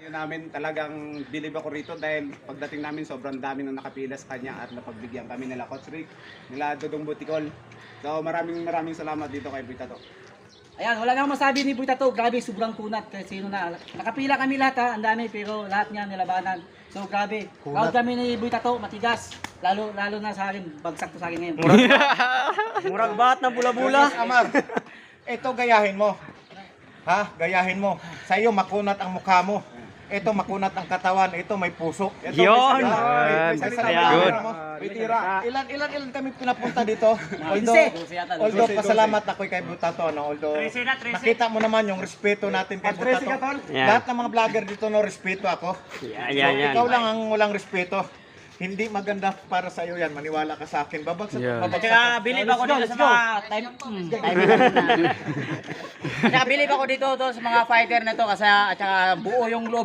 Yun namin talagang bilib ako rito dahil pagdating namin sobrang dami nang nakapila sa kanya at napagbigyan kami nila Coach Rick, nila Dudong Butikol. So maraming salamat dito kay Boy Tato. Ayan, wala na akong masabi ni Boy Tato. Grabe, sobrang kunat. Kasi sino na. Nakapila kami lahat ha. Ang dami, pero lahat niya nilabanan. So grabe. Proud kami ni Boy Tato. Matigas. Lalo na sa akin. Bagsak to sa akin ngayon. Murag bat na bula-bula. Amar, ito gayahin mo. Ha? Gayahin mo. Sa iyo makunat ang mukha mo. Ito makunat ang katawan. Ito may puso. Ito Yun! may Ayan. good. May tira. Ilan kami pinapunta dito. Although pasalamat ako kay Butato, no? Although nakita mo naman yung respeto natin kay Butato. Yan. Lahat ng mga vlogger dito no respeto ako. Yan. Ikaw lang ang walang respeto. Hindi maganda para sa iyo yan. Maniwala ka sa akin. Babagsak. Tsaka bilib ako dito sa mga time Tsaka bilib ako dito sa mga fighter na to kasi at saka buo yung loob.